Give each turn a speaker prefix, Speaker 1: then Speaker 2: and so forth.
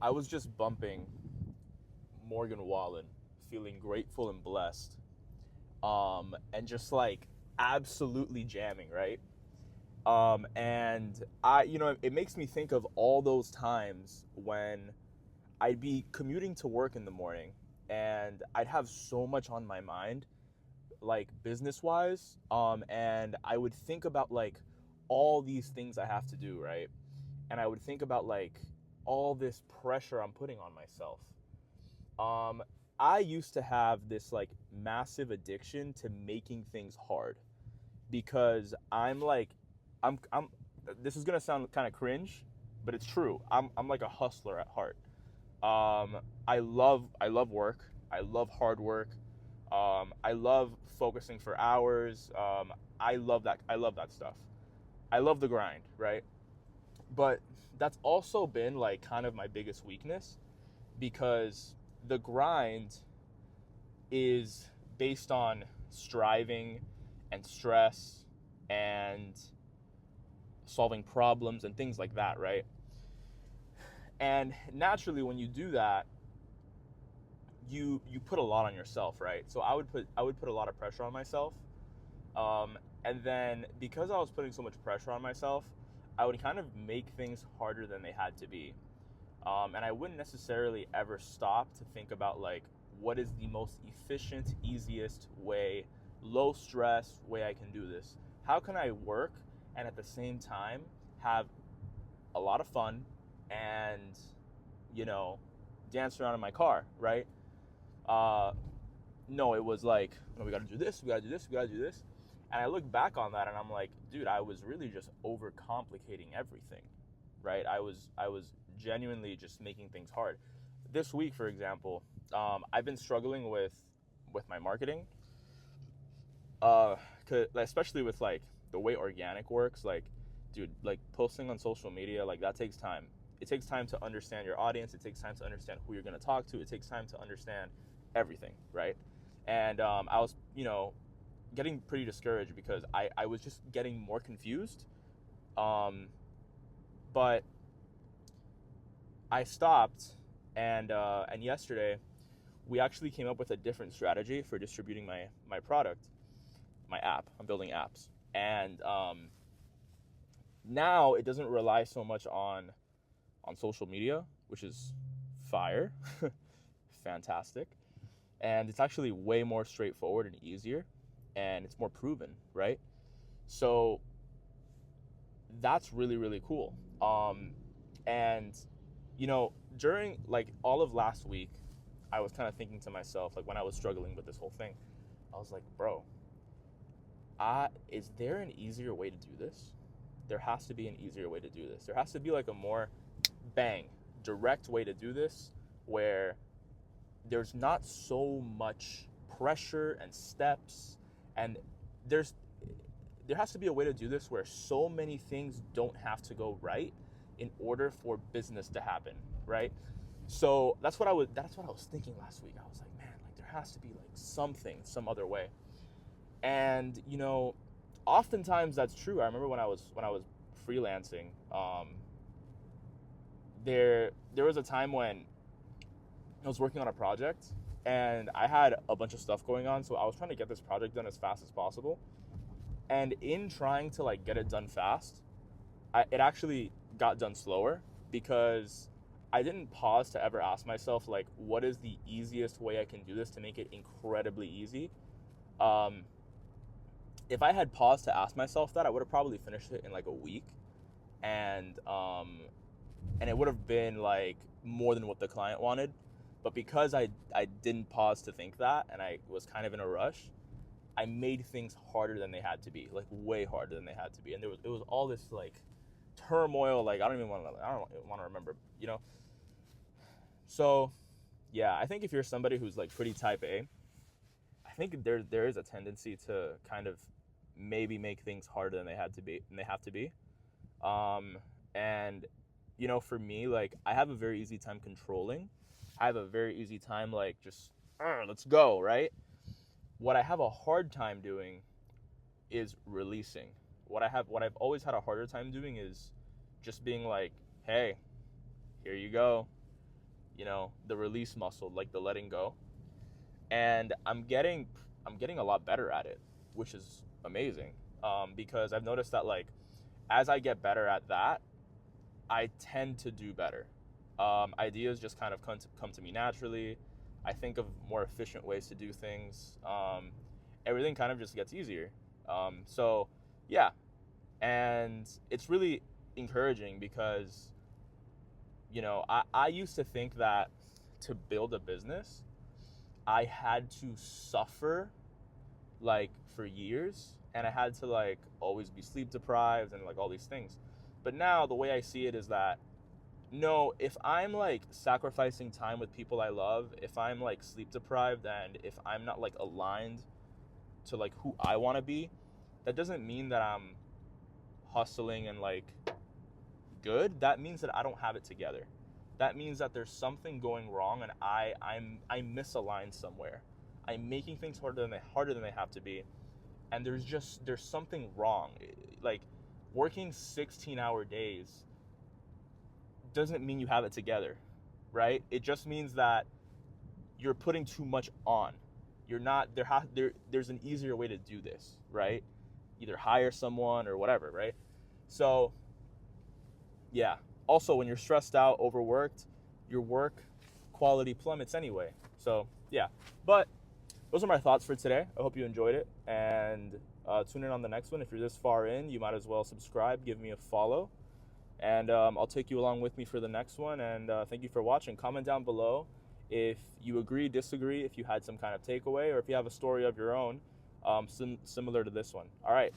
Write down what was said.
Speaker 1: I was just bumping Morgan Wallen, feeling grateful and blessed, and just like absolutely jamming, right? And it makes me think of all those times when I'd be commuting to work in the morning, and I'd have so much on my mind, like business wise, and I would think about like all these things I have to do, right? And I would think about like all this pressure I'm putting on myself. Um, I used to have this like massive addiction to making things hard because I'm this is gonna sound kind of cringe, but it's true. I'm like a hustler at heart. I love work. I love hard work. I love focusing for hours. I love that stuff. I love the grind, right? But that's also been like kind of my biggest weakness because the grind is based on striving and stress and solving problems and things like that, right? And naturally when you do that, you put a lot on yourself, right? So I would put a lot of pressure on myself. And then because I was putting so much pressure on myself, I would kind of make things harder than they had to be. And I wouldn't necessarily ever stop to think about like what is the most efficient, easiest way, low stress way I can do this. How can I work and at the same time have a lot of fun and you know dance around in my car, right? Uh, no, it was like, no, we got to do this, we got to do this, we got to do this. And I look back on that and I'm like, dude, I was really just overcomplicating everything, right? I was genuinely just making things hard. This week, for example, I've been struggling with my marketing, uh, especially with like the way organic works. Like, dude, like posting on social media, like that takes time. It takes time to understand your audience. It takes time to understand who you're gonna talk to. It takes time to understand everything, right? And I was, getting pretty discouraged because I was just getting more confused. Um, but I stopped, and yesterday we actually came up with a different strategy for distributing my product, my app. I'm building apps, and now it doesn't rely so much on social media, which is fire, fantastic, and it's actually way more straightforward and easier, and it's more proven, right? So that's really really cool. And during like all of last week, I was kind of thinking to myself, like when I was struggling with this whole thing, I was like, bro, is there an easier way to do this? There has to be an easier way to do this. There has to be like a more bang, direct way to do this where there's not so much pressure and steps, and there's there has to be a way to do this where so many things don't have to go right in order for business to happen, right? So that's what I was thinking last week. I was like, man, like there has to be like something, some other way. And oftentimes that's true. I remember when I was freelancing, there was a time when I was working on a project and I had a bunch of stuff going on, so I was trying to get this project done as fast as possible. And in trying to like get it done fast, it actually got done slower because I didn't pause to ever ask myself like what is the easiest way I can do this to make it incredibly easy. Um, if I had paused to ask myself that, I would have probably finished it in like a week, and it would have been like more than what the client wanted. But because I didn't pause to think that, and I was kind of in a rush, I made things harder than they had to be, like way harder than they had to be, and it was all this like turmoil. Like I don't want to remember, you know. So yeah, I think if you're somebody who's like pretty type A, I think there is a tendency to kind of maybe make things harder than they had to be, and they have to be. Um, and for me, like I have a very easy time controlling. I have a very easy time like just let's go, right? What I have a hard time doing is releasing. What I've always had a harder time doing is just being like, hey, here you go. the release muscle, like the letting go. And I'm getting a lot better at it, which is amazing. Because I've noticed that, like, as I get better at that, I tend to do better. Ideas just kind of come to me naturally. I think of more efficient ways to do things. Everything kind of just gets easier. So yeah, and it's really encouraging because I used to think that to build a business, I had to suffer like for years, and I had to like always be sleep deprived and like all these things. But now the way I see it is that no, if I'm like sacrificing time with people I love, if I'm like sleep deprived, and if I'm not like aligned to like who I want to be, that doesn't mean that I'm hustling and like good. That means that I don't have it together. That means that there's something going wrong, and I misaligned somewhere. I'm making things harder than they have to be, and there's something wrong. Like, working 16-hour days doesn't mean you have it together, right? It just means that you're putting too much on. You're not there's an easier way to do this, right? Either hire someone or whatever, right? So yeah. Also, when you're stressed out, overworked, your work quality plummets anyway. So yeah. But those are my thoughts for today. I hope you enjoyed it, and tune in on the next one. If you're this far in, you might as well subscribe, give me a follow, and I'll take you along with me for the next one. And thank you for watching. Comment down below if you agree, disagree, if you had some kind of takeaway, or if you have a story of your own similar to this one. All right.